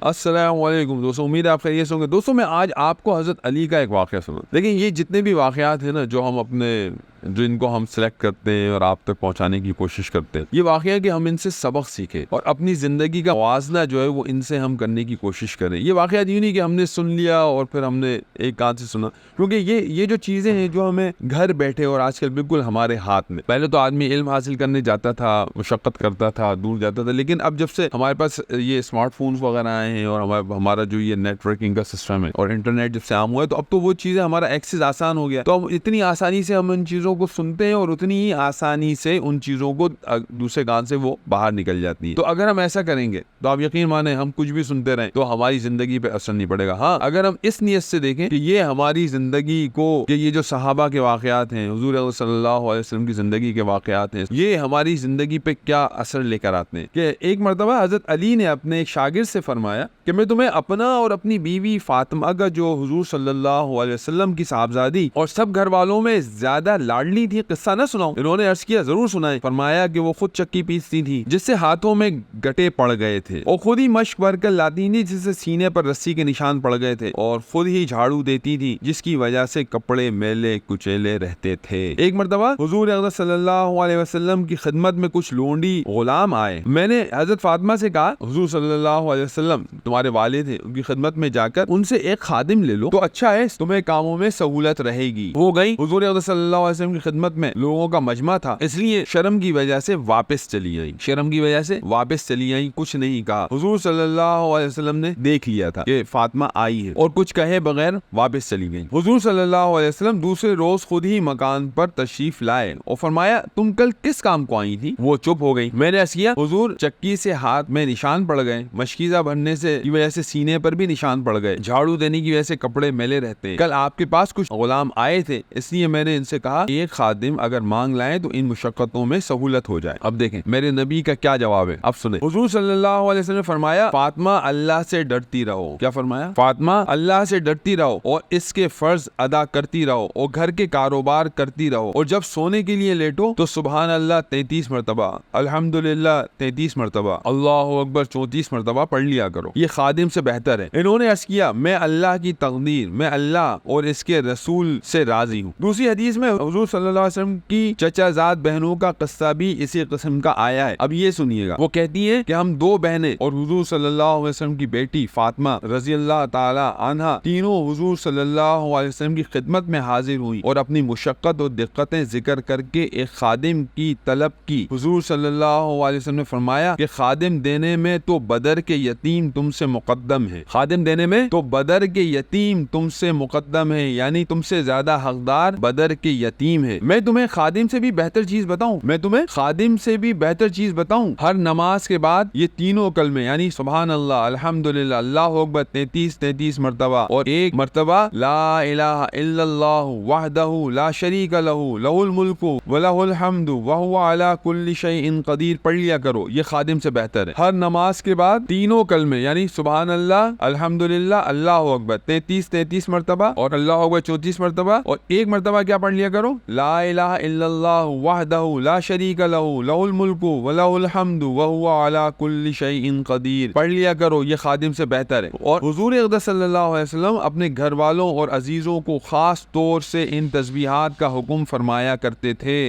अस्सलाम वालेकुम दोस्तों, उम्मीद है आप खैरियत से होंगे। दोस्तों मैं आज आपको हज़रत अली का एक वाक़या सुना। देखिए ये जितने भी वाक़यात हैं ना जो इनको हम सेलेक्ट करते हैं और आप तक पहुंचाने की कोशिश करते हैं, ये वाक़या है कि हम इनसे सबक सीखें और अपनी ज़िंदगी का मुवाज़ना जो है वो इनसे हम करने की कोशिश करें। ये वाक़या यूँ नहीं कि हमने सुन लिया और फिर हमने एक कान से सुना, क्योंकि ये जो चीज़ें हैं जो हमें घर बैठे और आजकल बिल्कुल हमारे हाथ में। पहले तो आदमी इल्म हासिल करने जाता था, मुशक्क़त करता था, दूर जाता था, लेकिन अब जब से हमारे पास ये स्मार्टफोन्स वगैरह आए हैं और हमारा जो ये नेटवर्किंग का सिस्टम है और इंटरनेट जब से आम हुआ है, तो अब तो वो चीज़ें हमारा एक्सेस आसान हो गया। तो हम इतनी आसानी से हम उन चीज़ों को सुनते हैं और उतनी ही आसानी से उन चीज़ों को दूसरे कान से वो बाहर निकल जाती है। तो अगर हम ऐसा करेंगे तो आप यकीन माने हम कुछ भी सुनते रहें तो हमारी ज़िंदगी पे असर नहीं पड़ेगा। हाँ, अगर हम इस नियत से देखें कि ये हमारी ज़िंदगी को, कि ये जो सहाबा के वाक़यात हैं, हुज़ूर सल्लल्लाहु अलैहि वसल्लम की ज़िंदगी के वाक़यात हैं, ये हमारी ज़िंदगी पे क्या असर लेकर आते हैं। कि एक मरतबा हज़रत अली ने अपने एक शागिर्द से फरमाया कि मैं तुम्हें अपना और अपनी बीवी फातिमा का, जो हुज़ूर सल्लल्लाहु अलैहि वसल्लम की साहबजादी और सब घर वालों में ज्यादा लाडली थी, किस्सा न सुनाऊं? इन्होंने अर्ज़ किया जरूर सुनाएं। फरमाया कि वो खुद चक्की पीसती थी जिससे हाथों में गटे पड़ गए थे, और खुद ही मश्क भर कर लाती थी जिससे सीने पर रस्सी के निशान पड़ गए थे, और खुद ही झाड़ू देती थी जिसकी वजह से कपड़े मैले कुचेले रहते थे। एक मरतबा हुज़ूर अक़दस सल्लल्लाहु अलैहि वसल्लम की खिदमत में कुछ लोंडी गुलाम आए। मैंने हज़रत फातिमा से कहा, हुज़ूर सल्लल्लाहु अलैहि वसल्लम तुम्हारे वालिद थे, उनकी खिदमत में जाकर उनसे एक खादिम ले लो तो अच्छा है, तुम्हें कामों में सहूलत रहेगी। हो गई। हुज़ूर अक़दस सल्लल्लाहु अलैहि वसल्लम की खिदमत में लोगों का मजमा था, इसलिए शर्म की वजह से वापस चली आई। कुछ नहीं कहा। हुज़ूर सल्लल्लाहु अलैहि वसल्लम ने देख लिया था कि फातिमा आई है और कुछ कहे बगैर वापस चली गई। हुज़ूर सल्लल्लाहु अलैहि वसल्लम दूसरे रोज खुद ही मकान पर तशरीफ लाए और फरमाया, तुम कल किस काम को आई थी? वो चुप हो गई। मैंने अर्ज़ किया, हुज़ूर चक्की से हाथ में निशान पड़ गए, मशकीज़ा भरने से की वजह से सीने पर भी निशान पड़ गए, झाड़ू देने की वजह से कपड़े मैले रहते हैं। कल आपके पास कुछ गुलाम आए थे, इसलिए मैंने इनसे कहा एक खादिम अगर मांग लाए तो इन मुशक्कतों में सहूलत हो जाए। अब देखें मेरे नबी का क्या जवाब है, अब सुने। हुज़ूर सल्लल्लाहु अलैहि वसल्लम ने फरमाया, फातिमा अल्लाह से डरती रहो। क्या फरमाया? फातिमा अल्लाह से डरती रहो और इसके फर्ज अदा करती रहो और घर के कारोबार करती रहो, और जब सोने के लिए लेटो तो सुबहान अल्लाह 33 मरतबा, अल्हम्दुलिल्लाह 33 मरतबा, अल्लाहु अकबर 34 मरतबा पढ़ लिया करो। ये खादिम से बेहतर है। इन्होंने अर्ज़ किया, मैं अल्लाह की तकदीर, मैं अल्लाह और इसके रसूल से राजी हूँ। दूसरी हदीस में हुज़ूर सल्लल्लाहु अलैहि वसल्लम की चचाजाद बहनों का किस्सा भी इसी किस्म का आया है। अब ये सुनिएगा। वो कहती है कि हम दो बहनें और हुज़ूर सल्लल्लाहु अलैहि वसल्लम की बेटी फातिमा रज़ी अल्लाह ताला अन्हा तीनों हुज़ूर सल्लल्लाहु अलैहि वसल्लम की खिदमत में हाजिर हुई और अपनी मुशक्कत और दिक्कतें जिक्र करके एक खादिम की तलब की। हुज़ूर सल्लल्लाहु अलैहि वसल्लम ने फरमाया कि खादिम देने में तो बदर के यतीम तुमसे मुकद्दम है, खादिम देने में तो बदर के यतीम तुमसे मुकद्दम है, यानी तुमसे ज्यादा हकदार बदर के यतीम है। मैं तुम्हें खादिम से भी बेहतर चीज बताऊं, हर नमाज के बाद ये तीनों कलमे यानी सुभान अल्लाह, अल्हम्दुलिल्लाह, अल्लाहु अकबर 33 मरतबा और एक मरतबा ला इलाहा इल्लल्लाह वहदहु ला शरीका लहू लहुल मुल्कु व लहुल हम्दु व हुवा अला कुल्लि शैइन क़दीर पढ़ लिया करो। ये खादिम से बेहतर है। हर नमाज के बाद तीनों कलमे यानी सुभान अल्लाह, अल्हम्दुलिल्लाह, अल्लाहु अकबर 33 मरतबा और अल्लाहु अकबर 34 मरतबा, और एक मरतबा क्या पढ़ लिया करो, ला इलाहा इल्लल्लाह वहदहु ला शरीका लहू लहुल मुल्कु व लहुल हम्दु व हुवा अला कुल्लि शैइन क़दीर पढ़ लिया करो। ये खादिम से बेहतर है। और हुज़ूर अक़दस सल्लल्लाहु अलैहि वसल्लम अपने घर वालों और अजीजों को खास तौर से इन तस्बीहात का हुक्म फरमाया करते थे।